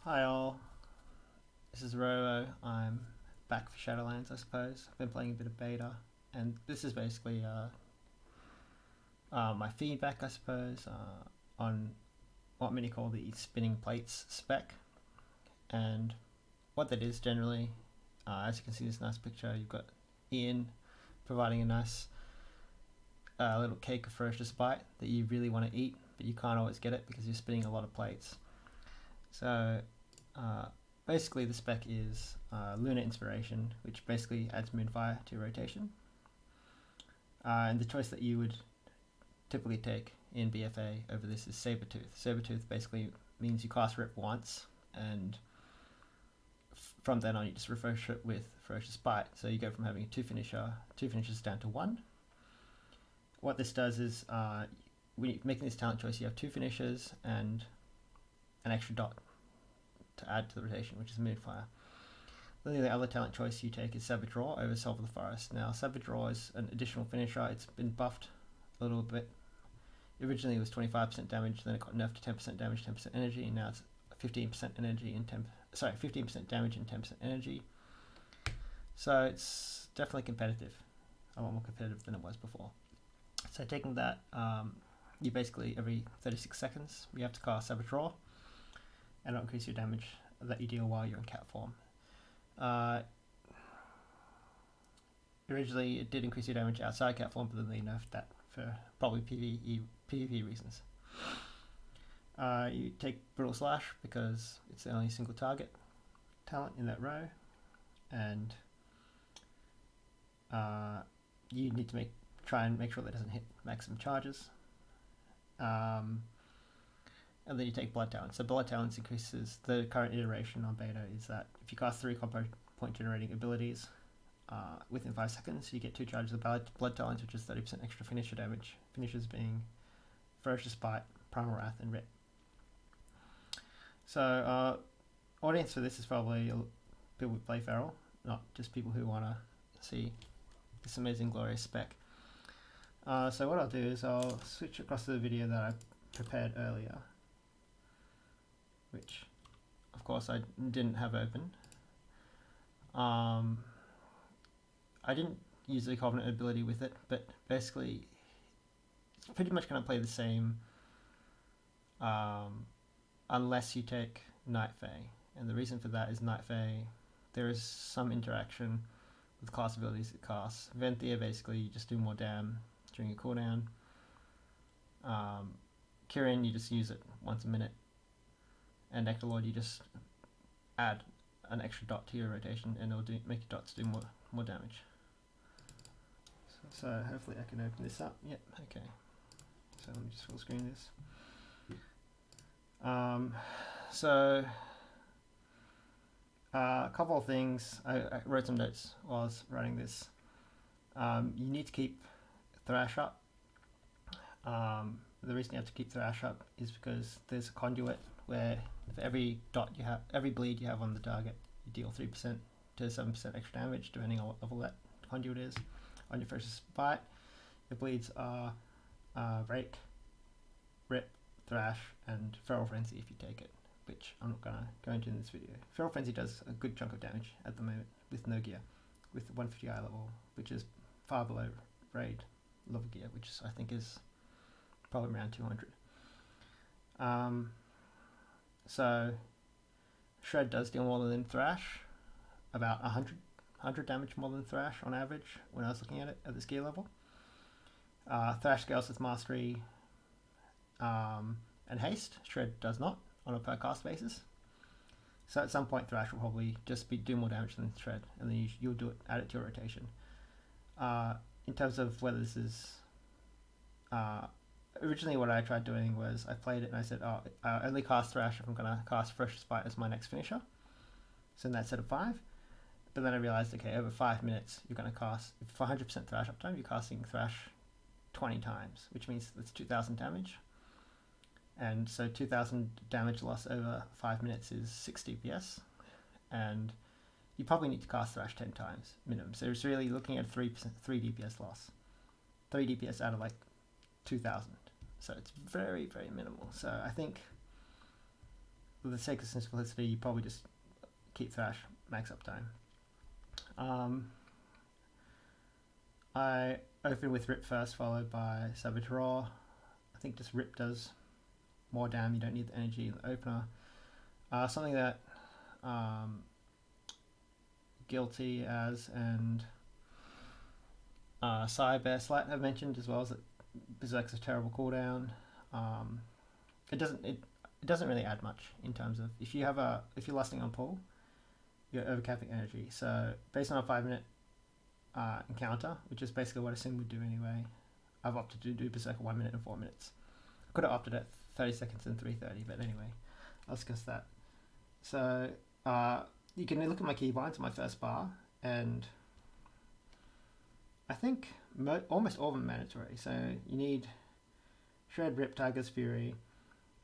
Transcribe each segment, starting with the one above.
Hi all, this is Roro. I'm back for Shadowlands, I suppose. I've been playing a bit of beta, and this is basically my feedback, I suppose, on what many call the spinning plates spec. And what that is generally, as you can see in this nice picture, you've got Ian providing a nice little cake of ferocious bite that you really want to eat, but you can't always get it because you're spinning a lot of plates. So basically the spec is Lunar Inspiration, which basically adds Moonfire to your rotation. And the choice that you would typically take in BFA over this is Sabertooth. Sabertooth basically means you cast Rip once, and from then on you just refresh it with Ferocious Bite. So you go from having two finishers down to one. What this does is, when you're making this talent choice, you have two finishers and an extra dot to add to the rotation, which is Moonfire. The other talent choice you take is Savage Draw over Solve of the Forest. Now, Savage Draw is an additional finisher. It's been buffed a little bit. Originally it was 25% damage, then it got nerfed to 10% damage, 10% energy, and now it's 15% energy and 15% damage and 10% energy. So it's definitely competitive, a lot more competitive than it was before. So taking that, you basically every 36 seconds you have to cast Savage Draw, and it'll increase your damage that you deal while you're in cat form. Originally it did increase your damage outside cat form, but then they nerfed that for probably PvP reasons. You take Brutal Slash because it's the only single target talent in that row, and you need to try and make sure that it doesn't hit maximum charges. And then you take Blood Talents. So Blood Talents increases, the current iteration on beta is that if you cast 3 combo point generating abilities within 5 seconds, you get 2 charges of Blood Talents, which is 30% extra finisher damage. Finishers being Ferocious Bite, Primal Wrath, and Rip. So audience for this is probably people who play Feral, not just people who want to see this amazing glorious spec. So what I'll do is I'll switch across to the video that I prepared earlier, which of course I didn't have open. I didn't use the Covenant ability with it, but basically it's pretty much going to play the same unless you take Night Fae. And the reason for that is Night Fae, there is some interaction with class abilities it casts. Venthia, basically you just do more dam during your cooldown. Kirin, you just use it once a minute. And Necrolord, you just add an extra dot to your rotation and it'll make your dots do more damage. So hopefully I can open this up. Yep, okay. So let me just full screen this. A couple of things. I wrote some notes while I was writing this. You need to keep Thrash up. The reason you have to keep Thrash up is because there's a conduit where for every bleed you have on the target, you deal 3% to 7% extra damage, depending on what level that conduit is. On your first bite, the bleeds are Rake, Rip, Thrash, and Feral Frenzy if you take it, which I'm not going to go into in this video. Feral Frenzy does a good chunk of damage at the moment with no gear, with 150 eye level, which is far below raid level gear, which I think is probably around 200. So Shred does deal more than Thrash, about 100 damage more than Thrash on average when I was looking at it at this gear level. Thrash scales with Mastery and Haste. Shred does not on a per cast basis. So at some point Thrash will probably just do more damage than Shred, and then you'll add it to your rotation. In terms of whether this is originally what I tried doing was I played it and I said, I only cast Thrash if I'm going to cast Ferocious Bite as my next finisher. So in that set of 5. But then I realized, okay, over 5 minutes, you're going to cast, for 100% Thrash uptime, you're casting Thrash 20 times, which means that's 2,000 damage. And so 2,000 damage loss over 5 minutes is 6 DPS. And you probably need to cast Thrash 10 times minimum. So it's really looking at 3 DPS loss. 3 DPS out of like 2,000. So it's very, very minimal. So I think for the sake of simplicity, you probably just keep Thrash max uptime. I open with Rip first, followed by Savage Roar. I think just Rip does more damage. You don't need the energy in the opener. Something that Guilty as and Bear Slight have mentioned as well is that Berserk's a terrible cooldown. It doesn't really add much in terms of if you're lasting on pull, you're overcapping energy. So based on a 5-minute encounter, which is basically what a sim would do anyway, I've opted to do Berserk 1 minute and 4 minutes. I could have opted at 30 seconds and 3:30, but anyway, I'll discuss that. So you can look at my keybinds on my first bar, and I think almost all of them are mandatory. So you need Shred, Rip, Tiger's Fury.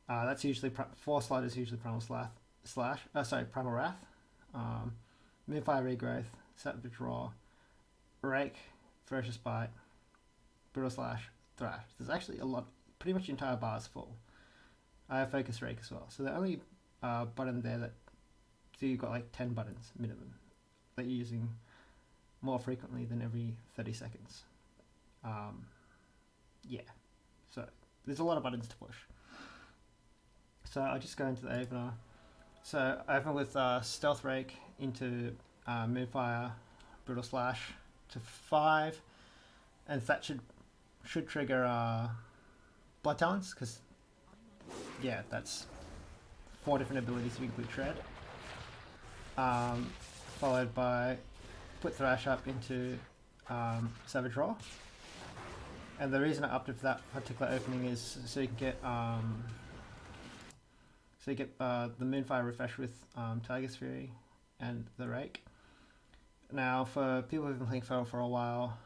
That's usually 4 slot is usually Primal Primal Wrath, Moonfire Regrowth, Savage Roar, Rake, Ferocious Bite, Brutal Slash, Thrash. There's actually a lot, pretty much the entire bar is full. I have Focus Rake as well. So the only button there so you've got like 10 buttons minimum that you're using more frequently than every 30 seconds. Yeah, so there's a lot of buttons to push. So I'll just go into the opener. So I open with Stealth Rake into Moonfire, Brutal Slash to 5, and that should trigger Blood Talons, because yeah, that's 4 different abilities to include Shred. Followed by put Thrash up into Savage Roar. And the reason I opted for that particular opening is so you can get the Moonfire refresh with Tiger's Fury and the Rake. Now, for people who've been playing Feral for a while,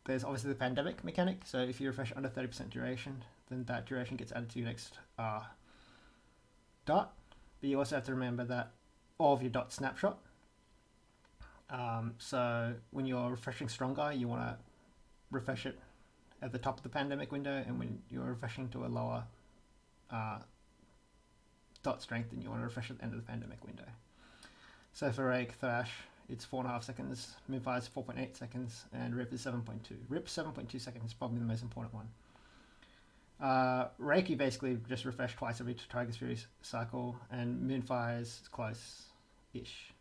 there's obviously the pandemic mechanic. So if you refresh under 30% duration, then that duration gets added to your next dot. But you also have to remember that all of your dots snapshot. So when you're refreshing stronger, you want to refresh it at the top of the pandemic window, and when you're refreshing to a lower dot strength, then you want to refresh at the end of the pandemic window. So for Rake, Thrash, it's 4.5 seconds, Moonfire is 4.8 seconds, and Rip is 7.2. Rip 7.2 seconds is probably the most important one. Rake, you basically just refresh twice every Tiger's Fury cycle, and Moonfire is close-ish.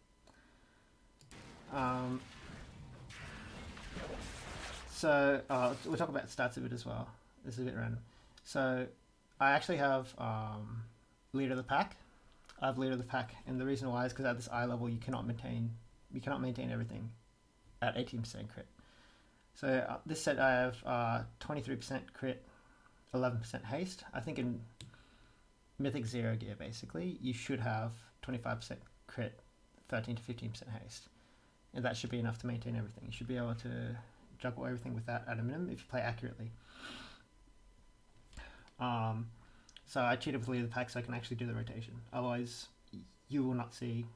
So we'll talk about stats a bit as well. This is a bit random. So I actually have Leader of the Pack. I have Leader of the Pack, and the reason why is because at this eye level you cannot maintain everything at 18% crit. So this set I have 23% crit, 11% haste. I think in Mythic Zero Gear basically you should have 25% crit, 13 to 15% haste, and that should be enough to maintain everything. You should be able to juggle everything with that at a minimum if you play accurately. So I cheated with Leader of the Pack so I can actually do the rotation. Otherwise, you will not see.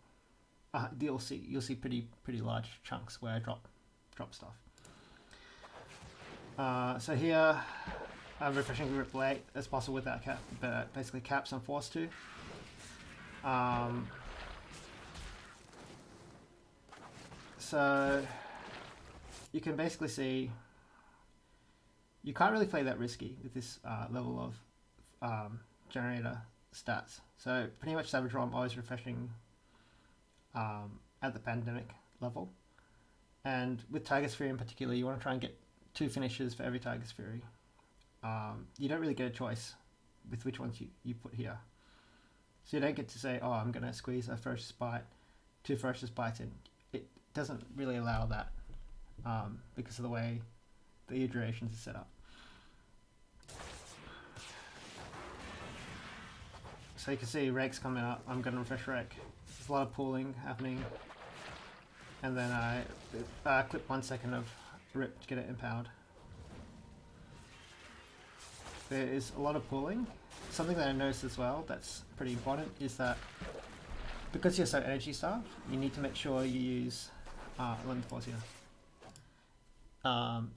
You'll see pretty large chunks where I drop stuff. So here I'm refreshing Rip late as possible with that cap, but basically caps I'm forced to. So you can basically see you can't really play that risky with this level of generator stats. So pretty much Savage Roar I'm always refreshing at the pandemic level, and with Tiger's Fury in particular you want to try and get 2 finishes for every Tiger's Fury. You don't really get a choice with which ones you put here, so you don't get to say, oh, I'm going to squeeze a Ferocious Bite, 2 Ferocious Bites in. It doesn't really allow that because of the way the durations are set up. So you can see Rake's coming up. I'm going to refresh Rake. There's a lot of pooling happening, and then I clip 1 second of Rip to get it empowered. There is a lot of pooling. Something that I noticed as well that's pretty important is that because you're so energy starved, you need to make sure you use let me pause here.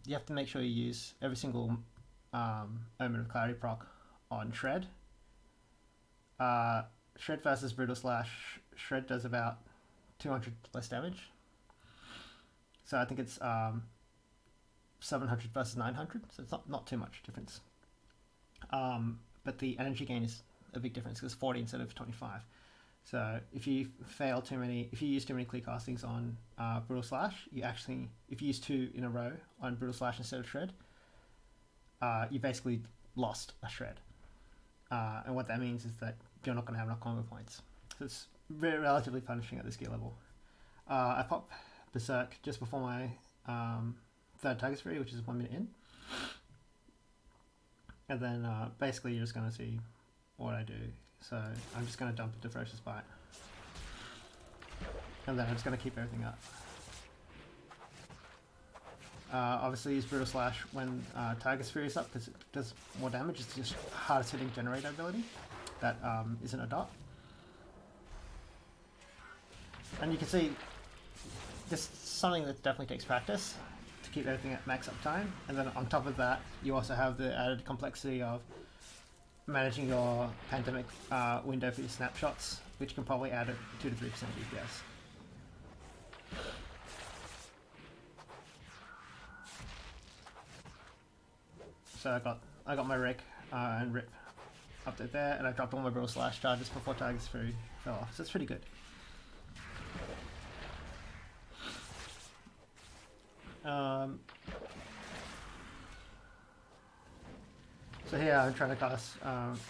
You have to make sure you use every single Omen of Clarity proc on Shred Shred versus Brutal Slash. Shred does about 200 less damage. So I think it's 700 versus 900, so it's not too much difference. But the energy gain is a big difference because 40 instead of 25. So if you use too many clear castings on Brutal Slash, if you use 2 in a row on Brutal Slash instead of Shred, you basically lost a Shred. And what that means is that you're not going to have enough combo points. So it's relatively punishing at this gear level. I pop Berserk just before my third Tiger Spree, which is 1 minute in. And then basically you're just going to see what I do. So I'm just going to dump into Ferocious Bite. And then I'm just going to keep everything up. Obviously use Brutal Slash when Tiger Spree is up because it does more damage. It's just hardest hitting generator ability that isn't a dot. And you can see this is something that definitely takes practice to keep everything at max uptime. And then on top of that, you also have the added complexity of managing your pandemic window for your snapshots, which can probably add a 2 to 3% DPS. So I got my Rake and Rip up there, and I dropped all my Brutal Slash charges before Tiger Spree fell off, so it's pretty good. So here I'm trying to cast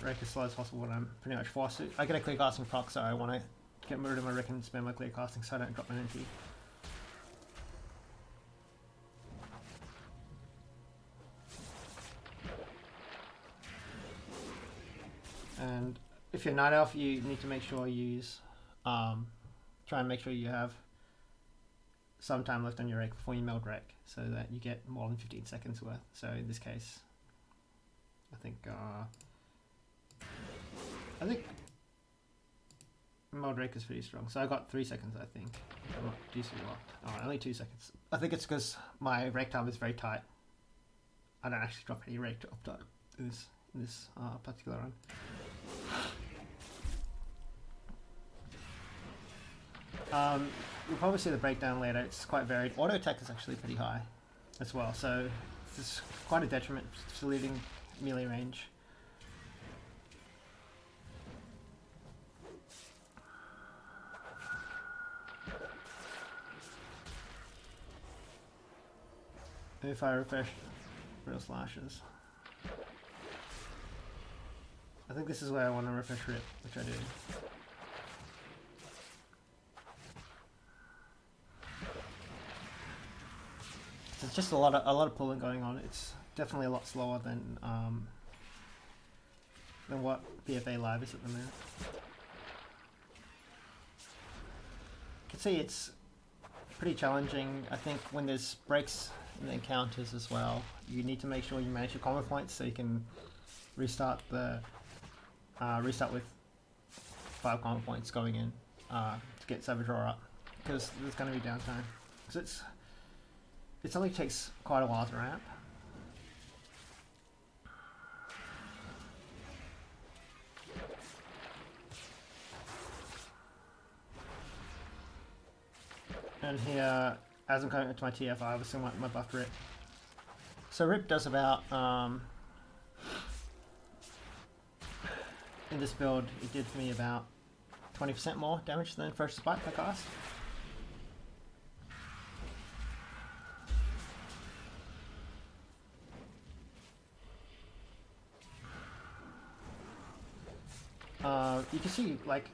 Rake as slow as possible when I'm pretty much forced to. I get a clear casting proc, so I want to get rid of my Rake and spend my clear casting so I don't drop my NT. And if you're Night Elf, you need to make sure you use, try and make sure you have some time left on your Rake before you meld Rake, so that you get more than 15 seconds worth. So in this case, I think meld Rake is pretty strong. So I got 3 seconds, I think. I'm not decently locked. Oh, only 2 seconds. I think it's because my Rake time is very tight. I don't actually drop any Rake uptime in this particular run. You'll probably see the breakdown later. It's quite varied. Auto attack is actually pretty high as well, so it's quite a detriment to leaving melee range. If I refresh Real Slashes, I think this is where I want to refresh Rip, which I do. There's just a lot of pulling going on. It's definitely a lot slower than what BFA Live is at the minute. You can see it's pretty challenging. I think when there's breaks in the encounters as well, you need to make sure you manage your combo points so you can restart with 5 combo points going in to get Savage Roar up, because there's going to be downtime. Because it only takes quite a while to ramp. And here, as I'm going into my TF, I obviously want my buff Rip. So Rip does about, in this build, it did for me about 20% more damage than Ferocious Bite per cast. You can see, like,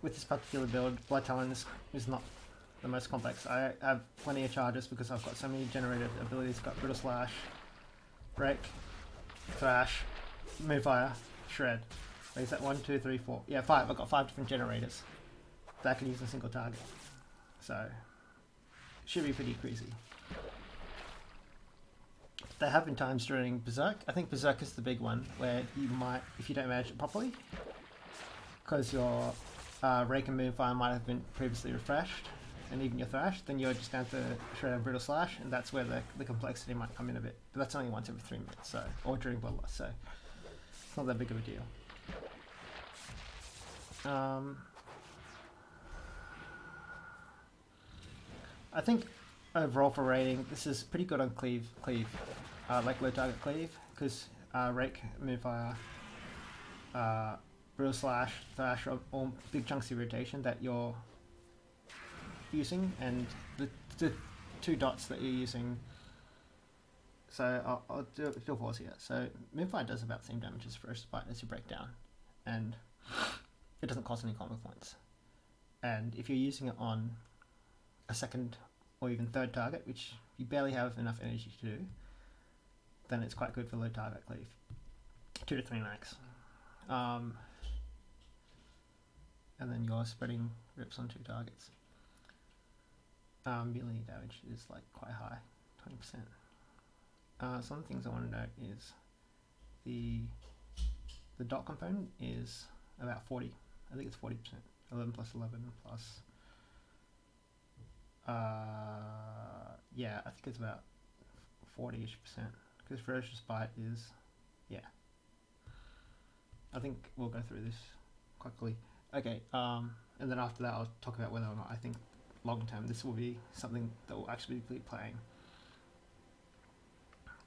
with this particular build, Blood Talon is not the most complex. I have plenty of charges because I've got so many generated abilities. I've got Brutal Slash, Rake, Thrash, Moonfire, Shred. Like, is that 1, 2, 3, 4? Yeah, 5. I've got 5 different generators that I can use in a single target. So, it should be pretty crazy. There have been times during Berserk. I think Berserk is the big one where you might, if you don't manage it properly, because your Rake and Moonfire might have been previously refreshed, and even your Thrash, then you're just down to Shred and Brutal Slash, and that's where the complexity might come in a bit. But that's only once every 3 minutes, so, or during Bloodlust, so it's not that big of a deal. I think overall for rating, this is pretty good on Cleave, like low target Cleave, because Rake, Moonfire, Brutal Slash, Thrash are all big chunks of rotation that you're using, and the 2 dots that you're using. So I'll do a pause here. So Moonfire does about the same damage as First Bite as you break down, and it doesn't cost any combo points. And if you're using it on a second or even third target, which you barely have enough energy to do, then it's quite good for low target Cleave. 2 to 3 max. And then you're spreading rips on 2 targets. Melee damage is like quite high, 20%. Some of the things I want to note is the dot component is about 40. I think it's 40%. 11 plus 11 plus. Yeah, I think it's about 40-ish%. Because Ferocious Bite is, yeah. I think we'll go through this quickly. Okay, and then after that I'll talk about whether or not I think long term this will be something that will actually be playing.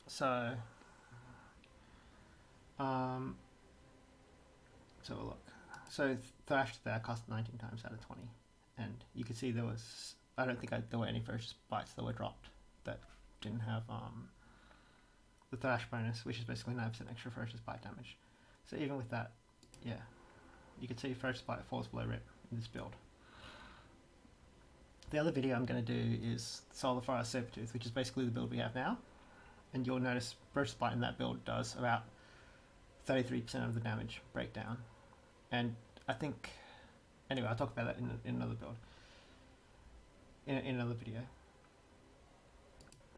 So, so we'll look. So Thrash there cost 19 times out of 20, and you can see there was, I don't think there were any Ferocious Bites that were dropped that didn't have the Thrash bonus, which is basically 9% extra Ferocious Bite damage. So even with that, yeah, you can see Ferocious Bite falls below rip in this build. The other video I'm going to do is Solar Forest Sabertooth, which is basically the build we have now, and you'll notice Ferocious Bite in that build does about 33% of the damage breakdown. And I think, anyway, I'll talk about that in another build, in another video.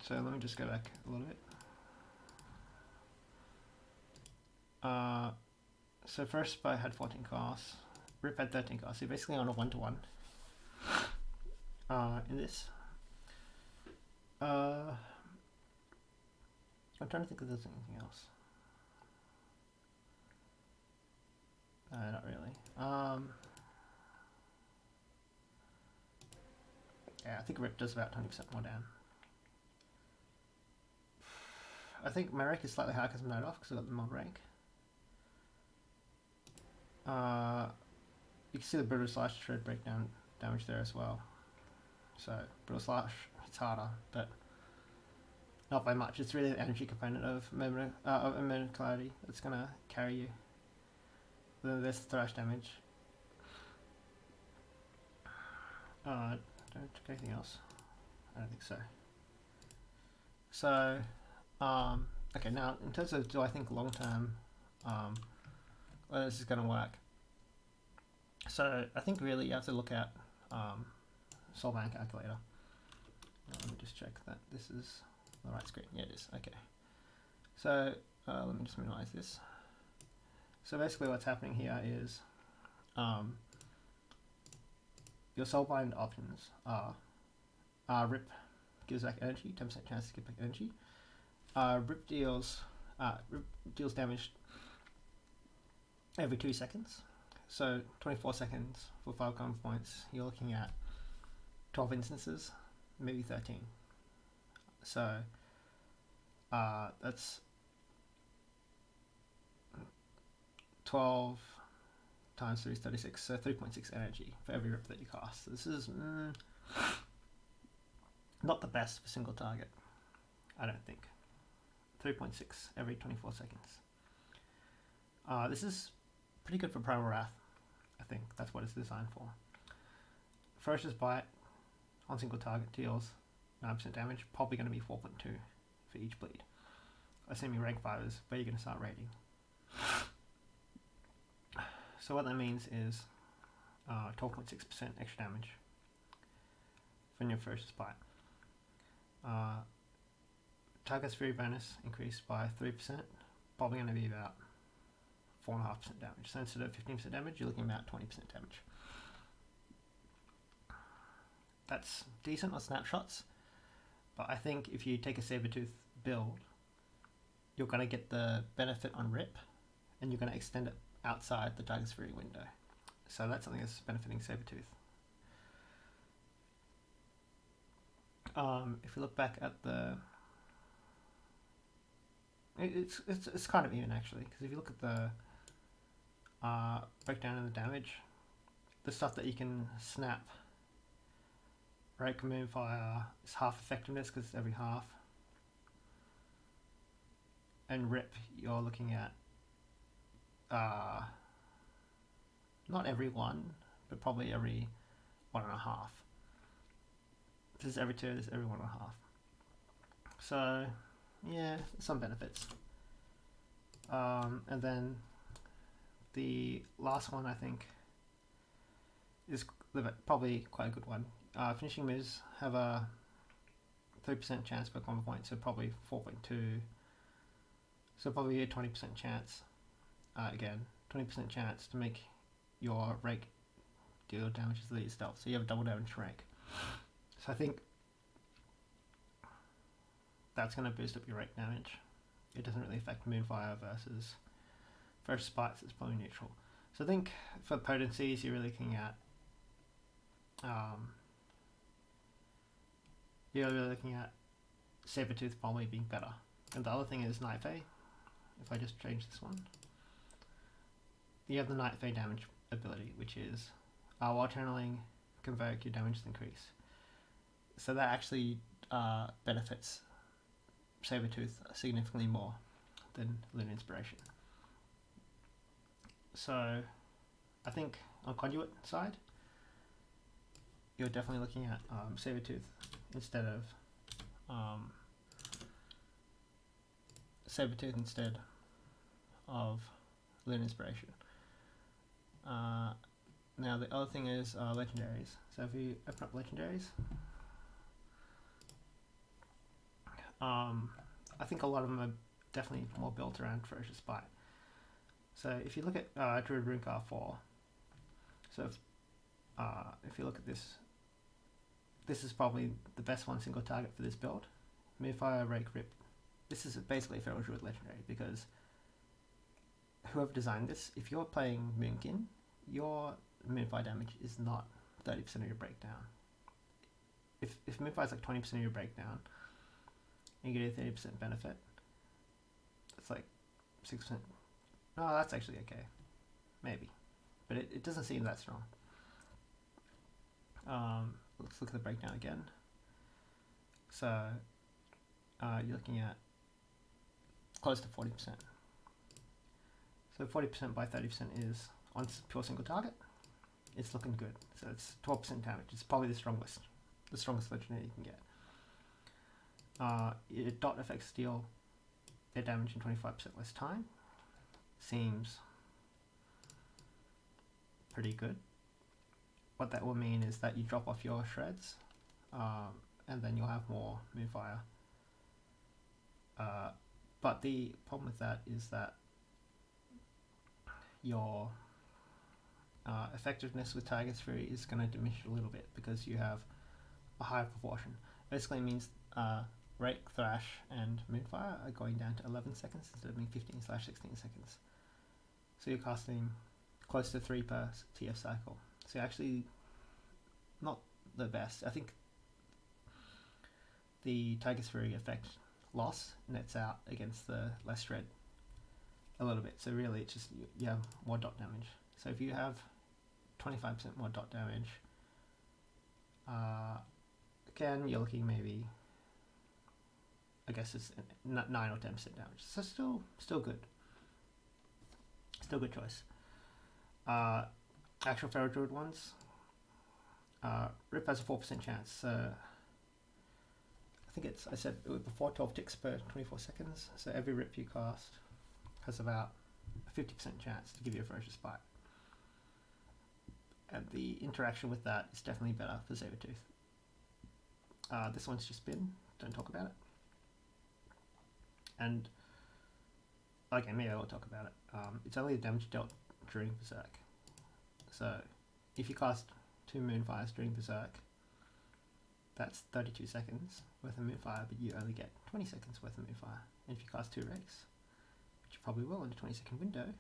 So let me just go back a little bit. So Ferocious Bite had 14 costs, Rip had 13 costs, so you're basically on a 1-to-1 in this. I'm trying to think if there's anything else. Not really. Yeah, I think Rip does about 20% more down. I think my rank is slightly higher because I'm node off because I've got the mod rank. You can see the Brutal Slash shred breakdown damage there as well. So Brutal Slash hits harder, but not by much. It's really the energy component of Moment of Clarity that's gonna carry you. Then there's the Thrash damage. Don't check anything else. I don't think so. So, okay, now in terms of do I think long term, whether this is going to work. So I think really you have to look at Soulbound Calculator. Let me just check that this is the right screen. Yeah, it is. Okay. So let me just minimize this. So basically what's happening here is your Soulbind options are Rip gives back energy, 10% chance to give back energy. Rip deals damage every 2 seconds. So 24 seconds for 5 combo points, you're looking at 12 instances, maybe 13. So that's 12 times 3 is 36, so 3.6 energy for every rip that you cast. This is not the best for single target, I don't think. 3.6 every 24 seconds. This is pretty good for Primal Wrath, I think. That's what it's designed for. Ferocious Bite on single target deals 9% damage, probably going to be 4.2 for each bleed. Assuming rank 5 is where you're going to start rating. So what that means is 12.6% extra damage from your Ferocious Bite. Target's free bonus increased by 3%, probably going to be about 4.5% damage. So instead of 15% damage, you're looking at about 20% damage. That's decent on snapshots, but I think if you take a Sabertooth build, you're going to get the benefit on Rip, and you're going to extend it outside the target's free window. So that's something that's benefiting Sabretooth. If you look back at the, it's kind of even actually, because if you look at the breakdown of the damage, the stuff that you can snap, Rake, Moonfire is half effectiveness because it's every half, and Rip you're looking at not every one, but probably every 1.5. This is every 2, this is every 1.5. So yeah, some benefits. And then the last one I think is probably quite a good one. Finishing moves have a 3% chance per combo point, so probably 4.2. So probably a 20% chance. Again, 20% chance to make your Rake deal damage to the stealth. So you have a double damage Rake. So I think that's going to boost up your Rake damage. It doesn't really affect Moonfire versus Spikes, it's probably neutral. So I think for potencies you're really looking at Sabretooth probably being better. And the other thing is Night Fae. If I just change this one, you have the Night Fae damage ability, which is while channeling Convoke, your damage is increased. So that actually benefits Sabretooth significantly more than Lunar Inspiration. So I think on Conduit side, you're definitely looking at Sabretooth instead of Lunar Inspiration. Now the other thing is legendaries. So if you open up legendaries, I think a lot of them are definitely more built around Ferocious Bite. So if you look at Druid Runecar 4, so if you look at this, this is probably the best one single target for this build. Moonfire, Rake, Rip. This is basically a Feral Druid legendary because whoever designed this, if you're playing Moonkin, your Moonfire damage is not 30% of your breakdown. If Moonfire is like 20% of your breakdown, and you get a 30% benefit, it's like 6%. No, that's actually okay. Maybe. But it doesn't seem that strong. Let's look at the breakdown again. So you're looking at close to 40%. So 40% by 30% is on pure single target. It's looking good. So it's 12% damage. It's probably the strongest legendary you can get. Your dot effects deal their damage in 25% less time. Seems pretty good. What that will mean is that you drop off your shreds, and then you'll have more Moonfire. But the problem with that is that your effectiveness with Tiger's Fury is going to diminish a little bit because you have a higher proportion. Basically it means Rake, Thrash and Moonfire are going down to 11 seconds instead of being 15/16 seconds. So you're casting close to 3 per TF cycle. So you're actually not the best. I think the Tiger's Fury effect loss nets out against the less shred a little bit. So really it's just you have more dot damage. So if you have 25% more dot damage, again you're looking maybe, I guess it's 9 or 10% damage. So still good. Still good choice. Actual Feral Druid ones, Rip has a 4% chance. So I think I said it was before 12 ticks per 24 seconds. So every Rip you cast has about a 50% chance to give you a Ferocious Bite. And the interaction with that is definitely better for Sabretooth. This one's just spin, don't talk about it. And okay, maybe I will talk about it. It's only the damage dealt during Berserk. So if you cast 2 Moonfires during Berserk, that's 32 seconds worth of Moonfire, but you only get 20 seconds worth of Moonfire. And if you cast 2 Rakes, which you probably will in a 20-second window,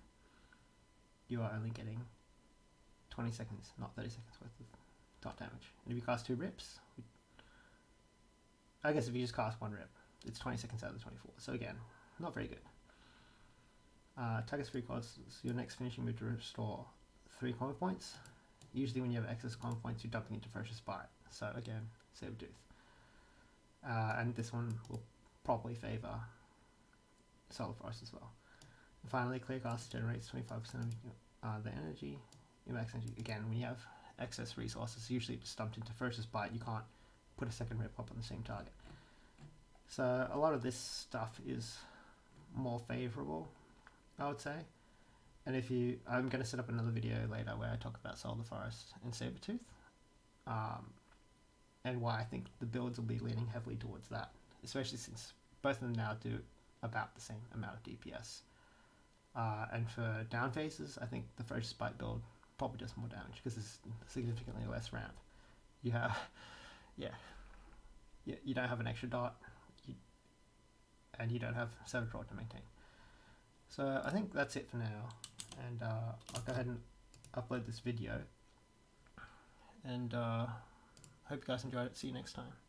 you are only getting 20 seconds, not 30 seconds worth of dot damage. And if you cast 2 rips, I guess if you just cast 1 rip, it's 20 seconds out of the 24. So again, not very good. Target's free costs your next finishing move to restore 3 combo points. Usually when you have excess combo points, you're dumping into Ferocious Bite. So again, Saber-tooth. And this one will probably favour Solar Forest as well. And finally, Clear Cast generates 25% of the energy. Your max energy. Again, when you have excess resources, usually just dumped into Ferocious Bite, you can't put a second rip up on the same target. So a lot of this stuff is more favourable, I would say. And if you, I'm going to set up another video later where I talk about Solar Forest and Saber-tooth, and why I think the builds will be leaning heavily towards that, especially since both of them now do about the same amount of DPS. And for down phases, I think the Ferocious Bite build probably does more damage because there's significantly less ramp. You have, you don't have an extra dot, and you don't have 7 draw to maintain. So I think that's it for now, and I'll go ahead and upload this video, and hope you guys enjoyed it. See you next time.